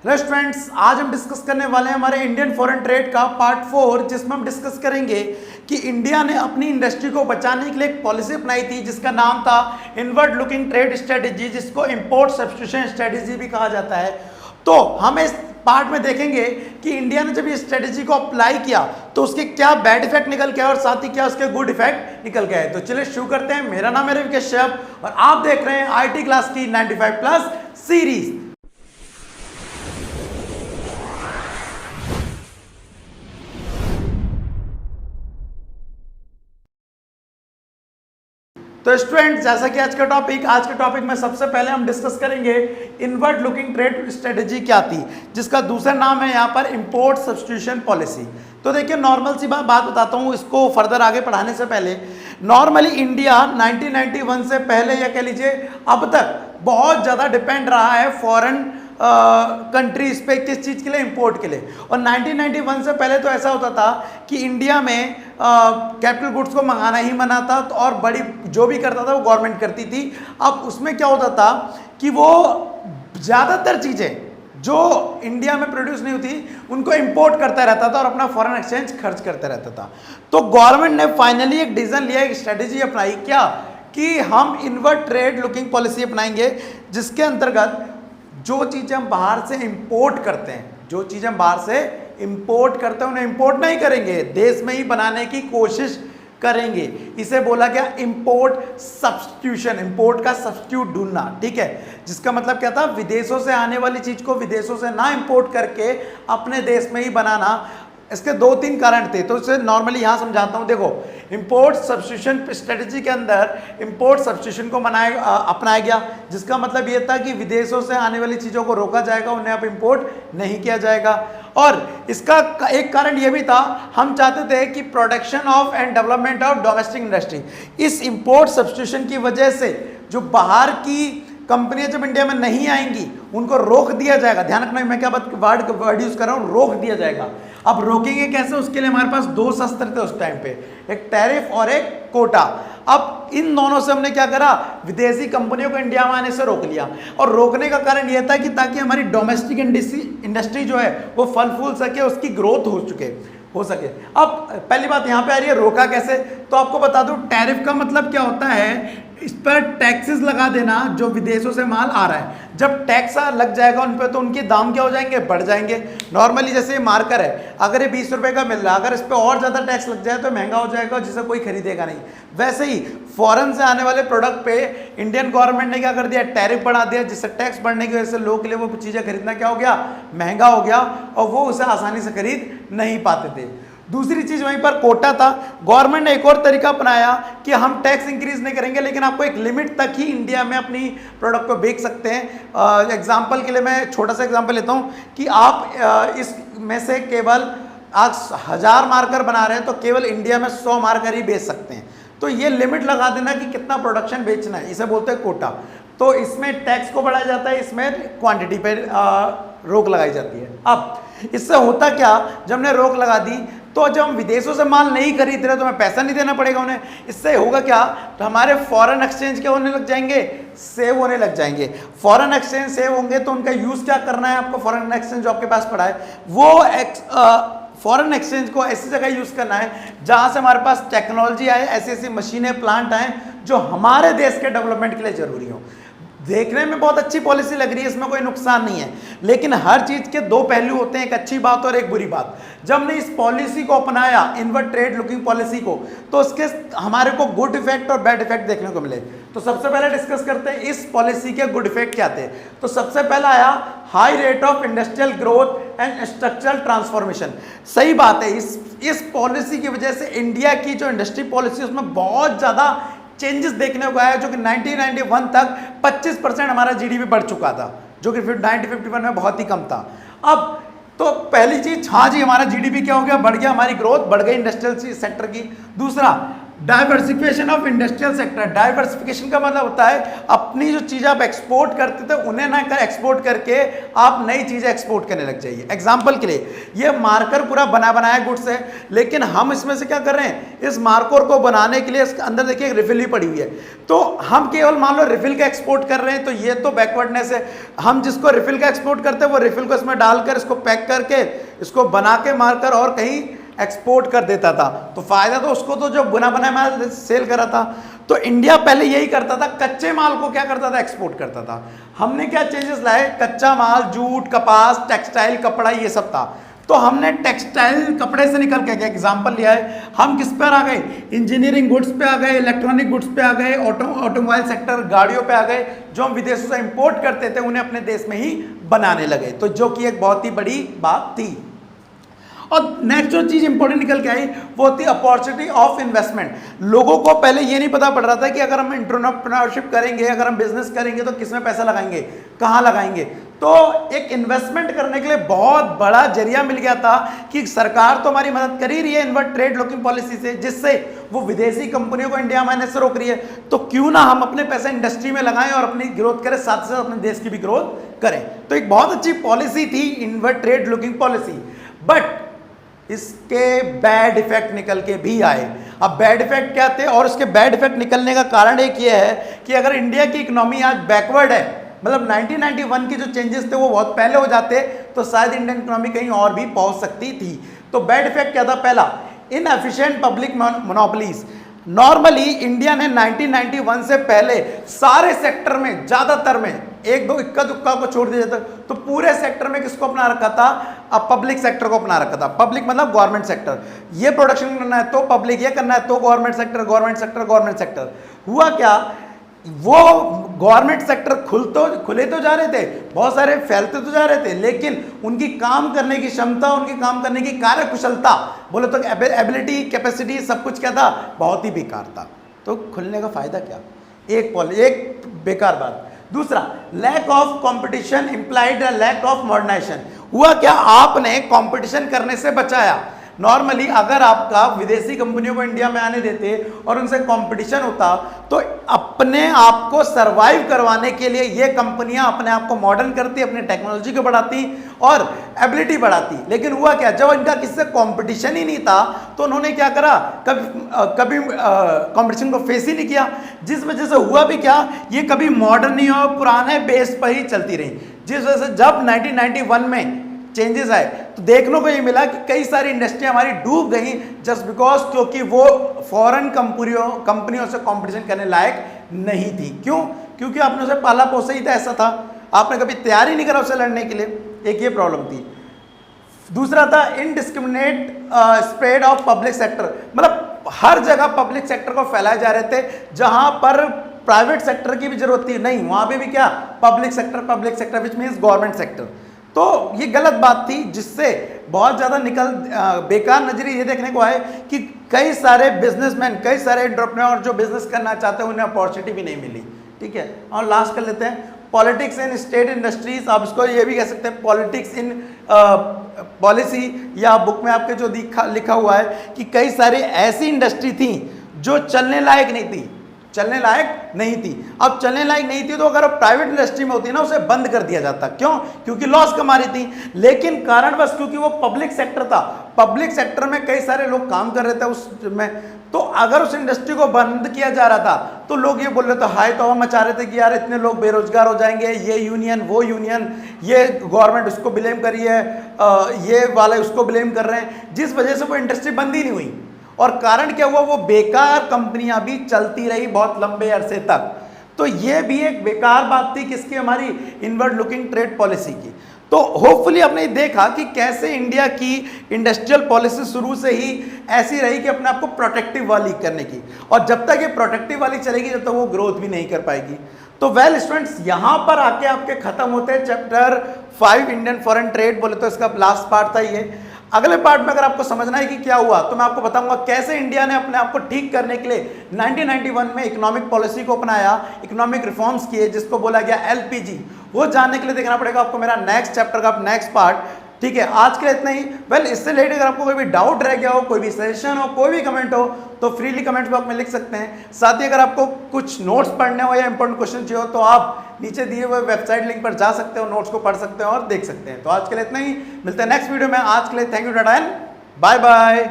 Hello students, आज हम discuss करने वाले हैं हमारे इंडियन फॉरेन ट्रेड का पार्ट 4, जिसमें हम डिस्कस करेंगे कि इंडिया ने अपनी इंडस्ट्री को बचाने के लिए एक पॉलिसी अपनाई थी जिसका नाम था इनवर्ड लुकिंग ट्रेड स्ट्रेटेजी, जिसको इंपोर्ट सब्स्टिट्यूशन स्ट्रेटेजी भी कहा जाता है। तो हम इस पार्ट में देखेंगे कि इंडिया ने जब ये स्ट्रेटेजी को अप्लाई किया तो उसके क्या बैड इफेक्ट निकल के आए और साथ ही क्या उसके गुड इफेक्ट निकल के आए। तो चलिए शुरू करते हैं। मेरा नाम है रवि कश्यप और आप देख रहे हैं आईटी क्लास की 95 प्लस सीरीज। तो स्टूडेंट, जैसा कि आज के टॉपिक में सबसे पहले हम डिस्कस करेंगे इनवर्ड लुकिंग ट्रेड स्ट्रेटेजी क्या थी, जिसका दूसरा नाम है यहाँ पर इंपोर्ट सब्स्टिट्यूशन पॉलिसी। तो देखिए, नॉर्मल सी बात बताता हूँ इसको फर्दर आगे पढ़ाने से पहले। नॉर्मली इंडिया 1991 से पहले या कह लीजिए अब तक बहुत ज़्यादा डिपेंड रहा है फॉरेन कंट्रीज पे, किस चीज़ के लिए, इंपोर्ट के लिए। और 1991 से पहले तो ऐसा होता था कि इंडिया में कैपिटल गुड्स को मंगाना ही मना था, तो और बड़ी जो भी करता था वो गवर्नमेंट करती थी। अब उसमें क्या होता था कि वो ज़्यादातर चीज़ें जो इंडिया में प्रोड्यूस नहीं होती उनको इंपोर्ट करता रहता था और अपना फॉरेन एक्सचेंज खर्च करता रहता था। तो गवर्नमेंट ने फाइनली एक डिसीजन लिया, एक स्ट्रेटेजी अपनाई, क्या कि हम इनवर्ड ट्रेड लुकिंग पॉलिसी अपनाएंगे, जिसके अंतर्गत जो चीज़ें हम बाहर से इंपोर्ट करते हैं उन्हें इंपोर्ट नहीं करेंगे, देश में ही बनाने की कोशिश करेंगे। इसे बोला गया इंपोर्ट सब्स्टिट्यूशन, इंपोर्ट का सब्स्टिट्यूट ढूंढना, ठीक है। जिसका मतलब क्या था, विदेशों से आने वाली चीज को विदेशों से ना इंपोर्ट करके अपने देश में ही बनाना। इसके 2-3 कारण थे, तो इसे नॉर्मली यहाँ समझाता हूँ। देखो, इंपोर्ट सब्स्टिट्यूशन स्ट्रेटेजी के अंदर इंपोर्ट सब्स्टिट्यूशन को अपनाया गया, जिसका मतलब ये था कि विदेशों से आने वाली चीज़ों को रोका जाएगा, उन्हें अब इंपोर्ट नहीं किया जाएगा। और इसका एक कारण ये भी था, हम चाहते थे कि production of and development of domestic industry, इस इंपोर्ट सब्स्टिट्यूशन की वजह से जो बाहर की कंपनियां जब इंडिया में नहीं आएंगी उनको रोक दिया जाएगा। ध्यान रखना, मैं क्या वर्ड यूज कर रहा हूँ, रोक दिया जाएगा। अब रोकेंगे कैसे? उसके लिए हमारे पास 2 शस्त्र थे उस टाइम पे, एक टैरिफ और एक कोटा। अब इन दोनों से हमने क्या करा, विदेशी कंपनियों को इंडिया में आने से रोक लिया। और रोकने का कारण यह था कि ताकि हमारी डोमेस्टिक इंडस्ट्री जो है वो फल फूल सके, उसकी ग्रोथ हो सके। अब पहली बात यहाँ पे आ रही है, रोका कैसे? तो आपको बता दूं, टैरिफ का मतलब क्या होता है, इस पर टैक्सेस लगा देना जो विदेशों से माल आ रहा है। जब टैक्स लग जाएगा उन पे तो उनके दाम क्या हो जाएंगे, बढ़ जाएंगे। नॉर्मली जैसे मार्कर है, अगर ये 20 रुपए का मिल रहा है, अगर इस पर और ज़्यादा टैक्स लग जाए तो महंगा हो जाएगा, जिसे कोई खरीदेगा नहीं। वैसे ही फॉरेन से आने वाले प्रोडक्ट पे इंडियन गवर्नमेंट ने क्या कर दिया, टैरिफ बढ़ा दिया, जिससे टैक्स बढ़ने की वजह से लोगों के लिए वो चीज़ें खरीदना क्या हो गया, महंगा हो गया, और वो उसे आसानी से खरीद नहीं पाते थे। दूसरी चीज वहीं पर कोटा था। गवर्नमेंट ने एक और तरीका अपनाया कि हम टैक्स इंक्रीज नहीं करेंगे, लेकिन आपको एक लिमिट तक ही इंडिया में अपनी प्रोडक्ट को बेच सकते हैं। एग्जांपल के लिए मैं छोटा सा एग्जांपल लेता हूं कि आप इसमें से केवल आज 1000 मार्कर बना रहे हैं तो केवल इंडिया में 100 मार्कर ही बेच सकते हैं। तो ये लिमिट लगा देना कि कितना प्रोडक्शन बेचना है, इसे बोलते हैं कोटा। तो इसमें टैक्स को बढ़ाया जाता है, इसमें क्वांटिटी पर रोक लगाई जाती है। अब इससे होता क्या, जब हमने रोक लगा दी तो जब हम विदेशों से माल नहीं खरीद रहे तो हमें पैसा नहीं देना पड़ेगा उन्हें। इससे होगा क्या, तो हमारे फॉरेन एक्सचेंज क्या होने लग जाएंगे, सेव होने लग जाएंगे। फॉरेन एक्सचेंज सेव होंगे तो उनका यूज क्या करना है आपको, फॉरेन एक्सचेंज जो आपके पास पड़ा है वो फॉरेन एक्सचेंज को ऐसी जगह यूज करना है जहां से हमारे पास टेक्नोलॉजी आए, ऐसी ऐसी मशीनें, प्लांट आए जो हमारे देश के डेवलपमेंट के लिए जरूरी हो। देखने में बहुत अच्छी पॉलिसी लग रही है, इसमें कोई नुकसान नहीं है, लेकिन हर चीज के 2 पहलू होते हैं, एक अच्छी बात और एक बुरी बात। जब हमने इस पॉलिसी को अपनाया, इनवर्ड ट्रेड लुकिंग पॉलिसी को, तो उसके हमारे को गुड इफेक्ट और बैड इफेक्ट देखने को मिले। तो सबसे पहले डिस्कस करते हैं इस पॉलिसी के गुड इफेक्ट क्या थे। तो सबसे पहला आया high rate of industrial growth and structural transformation. सही बात है, इस पॉलिसी की वजह से इंडिया की जो इंडस्ट्री पॉलिसी उसमें बहुत ज्यादा चेंजेस देखने को आया, जो कि 1991 तक 25% हमारा जीडीपी बढ़ चुका था, जो कि 1951 में बहुत ही कम था। अब तो पहली चीज, हाँ जी, हमारा जीडीपी क्या हो गया, बढ़ गया, हमारी ग्रोथ बढ़ गई इंडस्ट्रियल सेक्टर की। दूसरा, diversification of industrial sector. Diversification का मतलब होता है अपनी जो चीज़ आप एक्सपोर्ट करते थे उन्हें ना कर एक्सपोर्ट करके आप नई चीज़ें एक्सपोर्ट करने लग जाइए। एग्जांपल के लिए ये मार्कर पूरा बना बनाया गुड्स है, लेकिन हम इसमें से क्या कर रहे हैं, इस मार्कर को बनाने के लिए इसके अंदर देखिए एक रिफिल ही पड़ी हुई है, तो हम केवल मान लो रिफिल का एक्सपोर्ट कर रहे हैं, तो ये तो बैकवर्डनेस है। हम जिसको रिफिल का एक्सपोर्ट करते हैं वो रिफिल को इसमें डालकर इसको पैक करके इसको बना के मार्कर और कहीं एक्सपोर्ट कर देता था, तो फायदा तो उसको तो जो बुना बनाया माल सेल करा था। तो इंडिया पहले यही करता था, कच्चे माल को क्या करता था, एक्सपोर्ट करता था। हमने क्या चेंजेस लाए, कच्चा माल जूट कपास टेक्सटाइल कपड़ा ये सब था, तो हमने टेक्सटाइल कपड़े से निकल के एग्जांपल लिया है, हम किस पर आ गए, इंजीनियरिंग गुड्स पे आ गए, इलेक्ट्रॉनिक गुड्स पे आ गए, ऑटोमोबाइल सेक्टर गाड़ियों पे आ गए, जो हम विदेशों से इंपोर्ट करते थे उन्हें अपने देश में ही बनाने लगे, तो जो कि एक बहुत ही बड़ी बात थी। और नेक्स्ट जो चीज इंपॉर्टेंट निकल के आई वो होती है अपॉर्चुनिटी ऑफ इन्वेस्टमेंट। लोगों को पहले ये नहीं पता पड़ रहा था कि अगर हम एंटरप्रेन्योरशिप करेंगे, अगर हम बिजनेस करेंगे तो किसमें पैसा लगाएंगे, कहाँ लगाएंगे, तो एक इन्वेस्टमेंट करने के लिए बहुत बड़ा जरिया मिल गया था कि सरकार तो हमारी मदद कर ही रही है इनवर्ट ट्रेड लॉकिंग पॉलिसी से, जिससे वो विदेशी कंपनियों को इंडिया में आने से रोक रही है, तो क्यों ना हम अपने पैसे इंडस्ट्री में लगाएं और अपनी ग्रोथ करें, साथ साथ अपने देश की भी ग्रोथ करें। तो एक बहुत अच्छी पॉलिसी थी inward trade looking policy, but इसके बैड इफेक्ट निकल के भी आए। अब बैड इफेक्ट क्या थे, और इसके बैड इफेक्ट निकलने का कारण एक ये है कि अगर इंडिया की इकोनॉमी आज बैकवर्ड है, मतलब 1991 के जो चेंजेस थे वो बहुत पहले हो जाते तो शायद इंडियन इकोनॉमी कहीं और भी पहुंच सकती थी। तो बैड इफेक्ट क्या था, पहला inefficient public monopolies. Normally India ने 1991 से पहले सारे सेक्टर में, ज्यादातर में, एक दो इक्का दुक्का को छोड़ दिया जाता, तो पूरे सेक्टर में किसको अपना रखा था, अब पब्लिक सेक्टर को अपना रखा था। पब्लिक मतलब गवर्नमेंट सेक्टर, ये प्रोडक्शन करना है तो पब्लिक, ये करना है तो government sector, government sector, government sector. हुआ क्या, वो गवर्नमेंट सेक्टर खुले तो जा रहे थे, बहुत सारे फैलते तो जा रहे थे, लेकिन उनकी काम करने की क्षमता, उनकी काम करने की कार्य कुशलता, बोले तो एबिलिटी, कैपेसिटी, सब कुछ क्या था, बहुत ही बेकार था। तो खुलने का फायदा क्या, एक बेकार बात। दूसरा, lack of competition implied lack of modernisation. हुआ क्या, आपने कंपटीशन करने से बचाया। नॉर्मली अगर आपका विदेशी कंपनियों को इंडिया में आने देते और उनसे कंपटीशन होता तो अपने आप को सरवाइव करवाने के लिए ये कंपनियां अपने आप को मॉडर्न करती, अपनी टेक्नोलॉजी को बढ़ाती और एबिलिटी बढ़ाती। लेकिन हुआ क्या, जब इनका किससे कंपटीशन ही नहीं था तो उन्होंने क्या करा, कभी कंपटीशन को फेस ही नहीं किया, जिस वजह से हुआ भी क्या, ये कभी मॉडर्न नहीं हो, पुराने बेस पर ही चलती रही, जिस वजह से जब 1991 में चेंजेस आए तो देखने को ये मिला कि कई सारी इंडस्ट्रियां हमारी डूब गई, जस्ट बिकॉज क्योंकि वो फॉरेन कंपनियों से कंपटीशन करने लायक नहीं थी। क्यों, क्योंकि आपने उसे पाला पोसा ही था, ऐसा था, आपने कभी तैयारी नहीं करा उसे लड़ने के लिए, एक ये प्रॉब्लम थी। दूसरा था indiscriminate spread of public sector, मतलब हर जगह पब्लिक सेक्टर को फैलाए जा रहे थे, जहां पर प्राइवेट सेक्टर की भी जरूरत थी नहीं, वहां पे भी क्या public sector which means government sector. तो ये गलत बात थी, जिससे बहुत ज़्यादा बेकार नजरिए ये देखने को आए कि कई सारे बिजनेसमैन, कई सारे एंटरप्रेन्योर जो बिजनेस करना चाहते हैं उन्हें अपॉर्चुनिटी भी नहीं मिली। ठीक है, और लास्ट कर लेते हैं पॉलिटिक्स इन स्टेट इंडस्ट्रीज। आप इसको ये भी कह सकते हैं पॉलिटिक्स इन पॉलिसी, या बुक में आपके जो लिखा हुआ है कि कई सारी ऐसी इंडस्ट्री थी जो चलने लायक नहीं थी, चलने लायक नहीं थी। अब चलने लायक नहीं थी तो अगर प्राइवेट इंडस्ट्री में होती ना उसे बंद कर दिया जाता, क्यों, क्योंकि लॉस कमा रही थी। लेकिन कारण बस क्योंकि वो पब्लिक सेक्टर था, पब्लिक सेक्टर में कई सारे लोग काम कर रहे थे उसमें, तो अगर उस इंडस्ट्री को बंद किया जा रहा था तो लोग ये बोल रहे थे, हाय तो हम मचा रहे थे कि यार इतने लोग बेरोजगार हो जाएंगे, ये यूनियन वो यूनियन, ये गवर्नमेंट उसको ब्लेम करी है, ये वाले उसको ब्लेम कर रहे हैं, जिस वजह से वो इंडस्ट्री बंद ही नहीं हुई। और कारण क्या हुआ, वो बेकार कंपनियां भी चलती रही बहुत लंबे अरसे तक। तो ये भी एक बेकार बात थी किसकी, हमारी इनवर्ड लुकिंग ट्रेड पॉलिसी की। तो होपफुली आपने देखा कि कैसे इंडिया की इंडस्ट्रियल पॉलिसी शुरू से ही ऐसी रही कि अपने आप को प्रोटेक्टिव वाली करने की, और जब तक ये प्रोटेक्टिव वाली चलेगी जब तक वो ग्रोथ भी नहीं कर पाएगी। तो वेल स्टूडेंट्स, यहां पर आके आपके खत्म होते हैं चैप्टर 5 इंडियन फॉरेन ट्रेड, बोले तो इसका लास्ट पार्ट था ये। अगले पार्ट में अगर आपको समझना है कि क्या हुआ तो मैं आपको बताऊंगा कैसे इंडिया ने अपने आप को ठीक करने के लिए 1991 में इकोनॉमिक पॉलिसी को अपनाया, इकोनॉमिक रिफॉर्म्स किए, जिसको बोला गया एलपीजी। वो जानने के लिए देखना पड़ेगा आपको मेरा नेक्स्ट चैप्टर का नेक्स्ट पार्ट ठीक है, आज के लिए इतना ही। वेल, इससे रिलेटेड अगर आपको कोई भी डाउट रह गया हो, कोई भी सजेशन हो, कोई भी कमेंट हो, तो फ्रीली कमेंट बॉक्स में लिख सकते हैं। साथ ही अगर आपको कुछ नोट्स पढ़ने हो या इंपॉर्टेंट क्वेश्चन चाहिए हो तो आप नीचे दिए हुए वेबसाइट लिंक पर जा सकते हो, नोट्स को पढ़ सकते हो और देख सकते हैं। तो आज के लिए इतना ही, मिलते हैं नेक्स्ट वीडियो में। आज के लिए thank you, tata and bye bye.